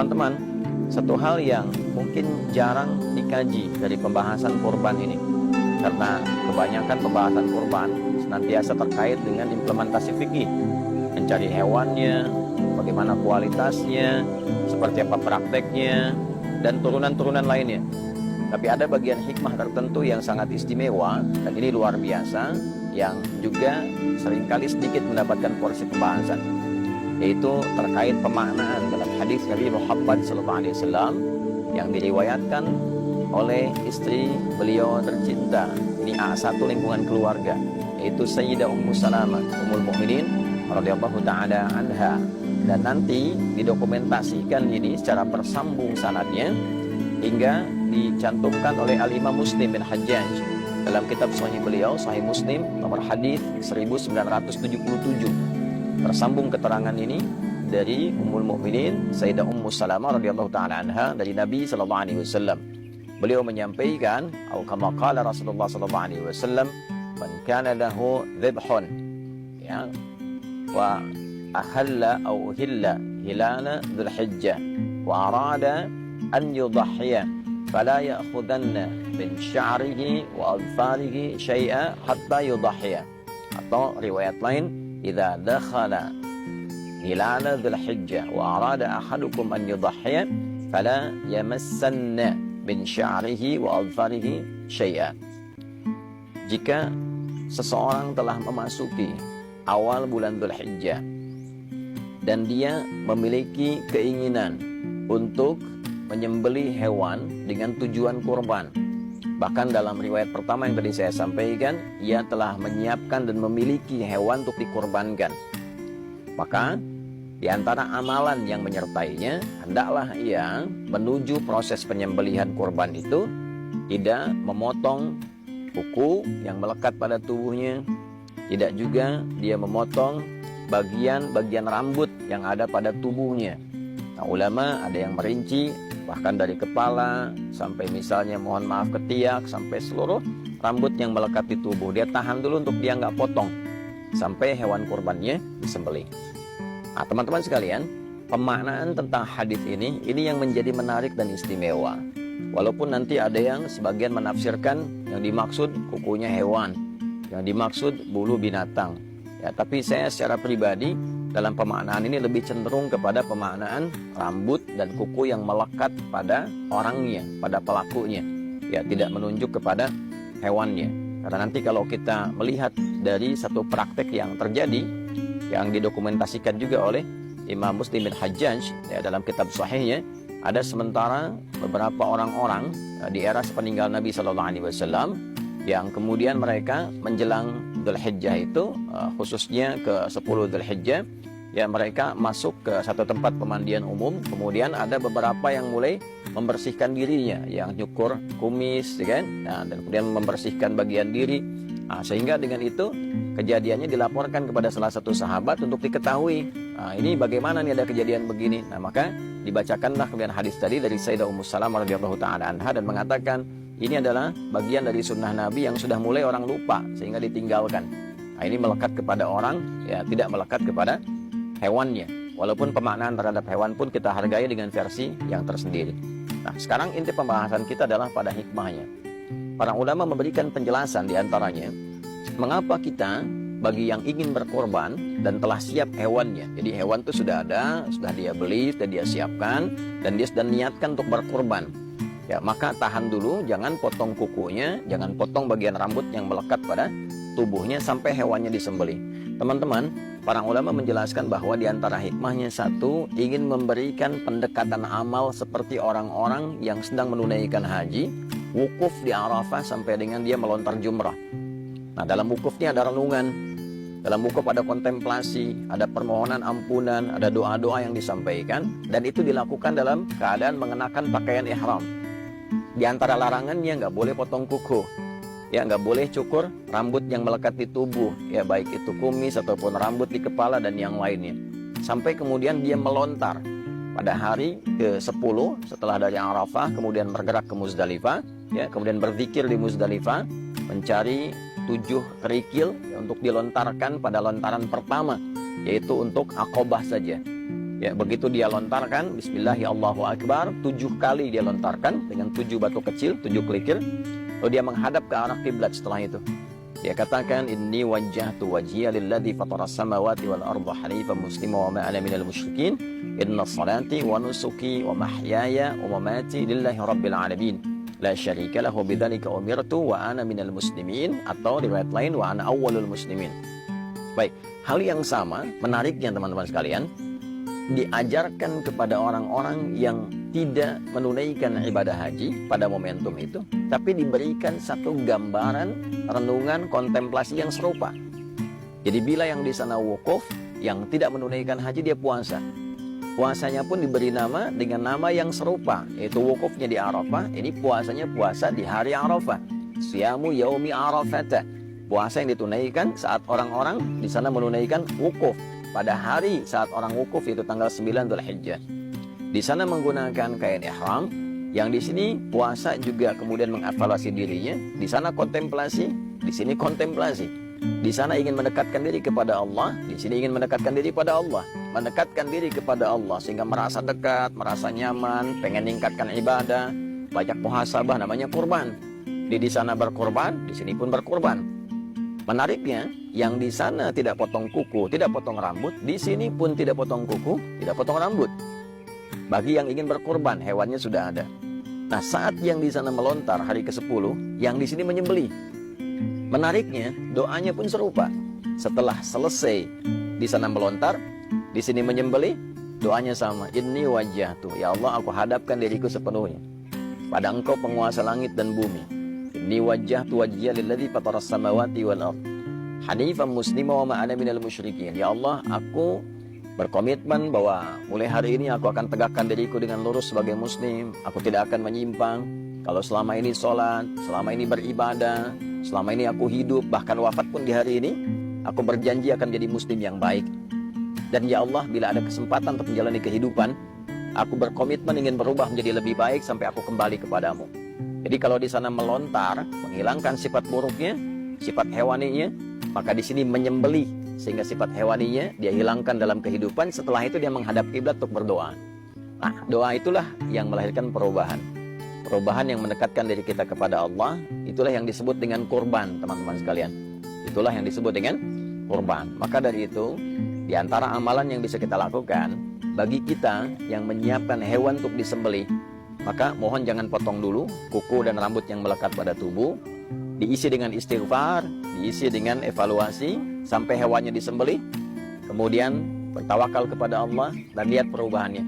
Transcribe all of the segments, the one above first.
teman-teman, satu hal yang mungkin jarang dikaji dari pembahasan kurban ini, karena kebanyakan pembahasan kurban senantiasa terkait dengan implementasi fikih, mencari hewannya, bagaimana kualitasnya, seperti apa prakteknya, dan turunan-turunan lainnya. Tapi ada bagian hikmah tertentu yang sangat istimewa, dan ini luar biasa, yang juga seringkali sedikit mendapatkan porsi pembahasan, yaitu terkait pemaknaan dalam hadis Nabi Muhammad SAW yang diriwayatkan oleh istri beliau tercinta, ini A1 lingkungan keluarga, yaitu Sayyidah Ummu Salamah Ummul Mukminin radhiyallahu taala anha. Dan nanti didokumentasikan ini secara bersambung sanadnya hingga dicantumkan oleh Al-Imam Muslim bin Hajjaj dalam kitab Sahih beliau, Sahih Muslim, nomor hadis 1977. Tersambung keterangan ini dari Ummul Mukminin Sayyidah Ummu Salamah radhiyallahu taala anha dari Nabi sallallahu alaihi wasallam. Beliau menyampaikan, atau kama qala Rasulullah sallallahu alaihi wasallam, "Man kana lahu dhibhun ya wa ahalla aw uhilla hilala dzul hijjah wa arada an yudhhiya fala ya'khudanna min sya'rihi wa adfarihi syai'a hatta yudhhiya." Atau riwayat lain, "Idza dakhala hilala dzul hijjah wa arada ahadukum an yudhhiya fala yamassanna min sya'rihi wa adfarihi syai'a." Jika seseorang telah memasuki awal bulan Dzulhijjah dan dia memiliki keinginan untuk menyembelih hewan dengan tujuan kurban, bahkan dalam riwayat pertama yang tadi saya sampaikan, ia telah menyiapkan dan memiliki hewan untuk dikurbankan, maka di antara amalan yang menyertainya, hendaklah ia menuju proses penyembelihan kurban itu tidak memotong kuku yang melekat pada tubuhnya, tidak juga dia memotong bagian-bagian rambut yang ada pada tubuhnya. Nah, ulama ada yang merinci bahkan dari kepala sampai misalnya mohon maaf ketiak, sampai seluruh rambut yang melekat di tubuh dia tahan dulu untuk dia nggak potong sampai hewan kurbannya disembelih. Nah, teman-teman sekalian, pemaknaan tentang hadis ini yang menjadi menarik dan istimewa. Walaupun nanti ada yang sebagian menafsirkan yang dimaksud kukunya hewan, yang dimaksud bulu binatang. Ya, tapi saya secara pribadi dalam pemaknaan ini lebih cenderung kepada pemaknaan rambut dan kuku yang melekat pada orangnya, pada pelakunya. Ya, tidak menunjuk kepada hewannya. Karena nanti kalau kita melihat dari satu praktek yang terjadi, yang didokumentasikan juga oleh Imam Muslim bin Hajjaj ya, dalam kitab Sahihnya, ada sementara beberapa orang-orang di era sepeninggal Nabi Sallallahu Alaihi Wasallam yang kemudian mereka menjelang Dzulhijjah itu, khususnya ke 10 Dzulhijjah, ya mereka masuk ke satu tempat pemandian umum, kemudian ada beberapa yang mulai membersihkan dirinya, yang nyukur kumis, ya kan? Nah, dan kemudian membersihkan bagian diri. Nah, sehingga dengan itu kejadiannya dilaporkan kepada salah satu sahabat untuk diketahui. Nah, ini bagaimana nih ada kejadian begini. Nah, maka dibacakanlah kemudian hadis tadi dari Sayyidah Ummu Salamah radhiyallahu taala anha dan mengatakan ini adalah bagian dari sunnah Nabi yang sudah mulai orang lupa sehingga ditinggalkan. Nah, ini melekat kepada orang, ya tidak melekat kepada hewannya. Walaupun pemaknaan terhadap hewan pun kita hargai dengan versi yang tersendiri. Nah, sekarang inti pembahasan kita adalah pada hikmahnya. Para ulama memberikan penjelasan diantaranya mengapa kita bagi yang ingin berkorban dan telah siap hewannya. Jadi hewan itu sudah ada, sudah dia beli, sudah dia siapkan, dan dia sudah niatkan untuk berkorban. Ya, maka tahan dulu, jangan potong kukunya, jangan potong bagian rambut yang melekat pada tubuhnya sampai hewannya disembelih. Teman-teman, para ulama menjelaskan bahwa di antara hikmahnya satu, ingin memberikan pendekatan amal seperti orang-orang yang sedang menunaikan haji, wukuf di Arafah sampai dengan dia melontar jumrah. Nah, dalam wukufnya ada renungan, dalam wukuf ada kontemplasi, ada permohonan ampunan, ada doa-doa yang disampaikan, dan itu dilakukan dalam keadaan mengenakan pakaian ihram. Di antara larangannya nggak boleh potong kuku, ya nggak boleh cukur rambut yang melekat di tubuh, ya baik itu kumis ataupun rambut di kepala dan yang lainnya. Sampai kemudian dia melontar pada hari ke-10 setelah dari Arafah, kemudian bergerak ke Muzdalifah, ya kemudian berzikir di Muzdalifah, mencari 7 kerikil ya, untuk dilontarkan pada lontaran pertama, yaitu untuk Aqabah saja. Ya, begitu dia lontarkan Bismillahirrahmanirrahim 7 kali dia lontarkan dengan 7 batu kecil, 7 kelikir. Lalu dia menghadap ke arah kiblat setelah itu. Dia katakan, Inni wajjahtu wajhiya lilladzi fatara samawati wal arda hanifan muslima wa ma ana minal musyrikin. Inna salati wa nusuki wa mahyaya wa mamati lillahi rabbil alamin. La syarika lahu bidzalika umirtu wa ana minal muslimin. Atau riwayat lain, wa ana awwalul muslimin. Baik, hal yang sama menariknya teman-teman sekalian, diajarkan kepada orang-orang yang tidak menunaikan ibadah haji pada momentum itu, tapi diberikan satu gambaran renungan kontemplasi yang serupa. Jadi bila yang di sana wukuf, yang tidak menunaikan haji dia puasa. Puasanya pun diberi nama dengan nama yang serupa, yaitu wukufnya di Arafah, ini puasanya puasa di hari Arafah. Siyamu yaumi Arafata. Puasa yang ditunaikan saat orang-orang di sana menunaikan wukuf. Pada hari saat orang wukuf itu tanggal 9 Dzulhijjah. Di sana menggunakan kain ihram, yang di sini puasa juga kemudian mengevaluasi dirinya. Di sana kontemplasi, di sini kontemplasi. Di sana ingin mendekatkan diri kepada Allah, di sini ingin mendekatkan diri pada Allah. Mendekatkan diri kepada Allah sehingga merasa dekat, merasa nyaman, pengen meningkatkan ibadah, banyak muhasabah, namanya kurban. Di sana berkurban, di sini pun berkurban. Menariknya, yang di sana tidak potong kuku, tidak potong rambut, di sini pun tidak potong kuku, tidak potong rambut. Bagi yang ingin berkurban, hewannya sudah ada. Nah, saat yang di sana melontar hari ke-10, yang di sini menyembelih. Menariknya, doanya pun serupa. Setelah selesai di sana melontar, di sini menyembelih, doanya sama. Inni wajjahtu, ya Allah, aku hadapkan diriku sepenuhnya pada Engkau penguasa langit dan bumi. Inni wajjahtu wajhiya lilladzi fataras samawati wal ardh hanifan muslima wa ma ana minal musyrikin. Ya Allah, aku berkomitmen bahwa mulai hari ini aku akan tegakkan diriku dengan lurus sebagai muslim. Aku tidak akan menyimpang. Kalau selama ini sholat, selama ini beribadah, selama ini aku hidup, bahkan wafat pun di hari ini, aku berjanji akan jadi muslim yang baik. Dan ya Allah, bila ada kesempatan untuk menjalani kehidupan, aku berkomitmen ingin berubah menjadi lebih baik sampai aku kembali kepadamu. Jadi kalau di sana melontar, menghilangkan sifat buruknya, sifat hewaninya, maka di sini menyembelih sehingga sifat hewaninya dia hilangkan dalam kehidupan. Setelah itu dia menghadap kiblat untuk berdoa. Nah, doa itulah yang melahirkan perubahan. Perubahan yang mendekatkan diri kita kepada Allah, itulah yang disebut dengan kurban, teman-teman sekalian. Itulah yang disebut dengan kurban. Maka dari itu, di antara amalan yang bisa kita lakukan, bagi kita yang menyiapkan hewan untuk disembelih, maka mohon jangan potong dulu kuku dan rambut yang melekat pada tubuh. Diisi dengan istighfar, diisi dengan evaluasi sampai hewannya disembelih, kemudian bertawakal kepada Allah dan lihat perubahannya.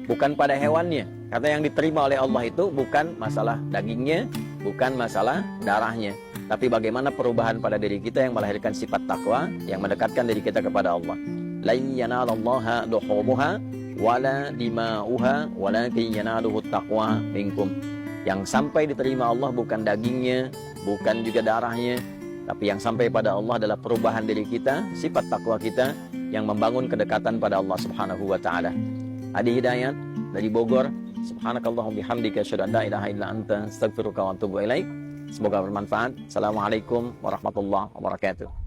Bukan pada hewannya, karena yang diterima oleh Allah itu bukan masalah dagingnya, bukan masalah darahnya, tapi bagaimana perubahan pada diri kita yang melahirkan sifat takwa yang mendekatkan diri kita kepada Allah. La yanalallaha luhumuha wala dima'uha walakin yanaluhu taqwa minkum. Yang sampai diterima Allah bukan dagingnya, bukan juga darahnya, tapi yang sampai pada Allah adalah perubahan diri kita, sifat takwa kita yang membangun kedekatan pada Allah Subhanahu wa taala. Adi Hidayat dari Bogor. Subhanakallahumma bihamdika asyhadu an la ilaha illa anta astaghfiruka wa atubu ilaik. Semoga bermanfaat. Assalamualaikum warahmatullahi wabarakatuh.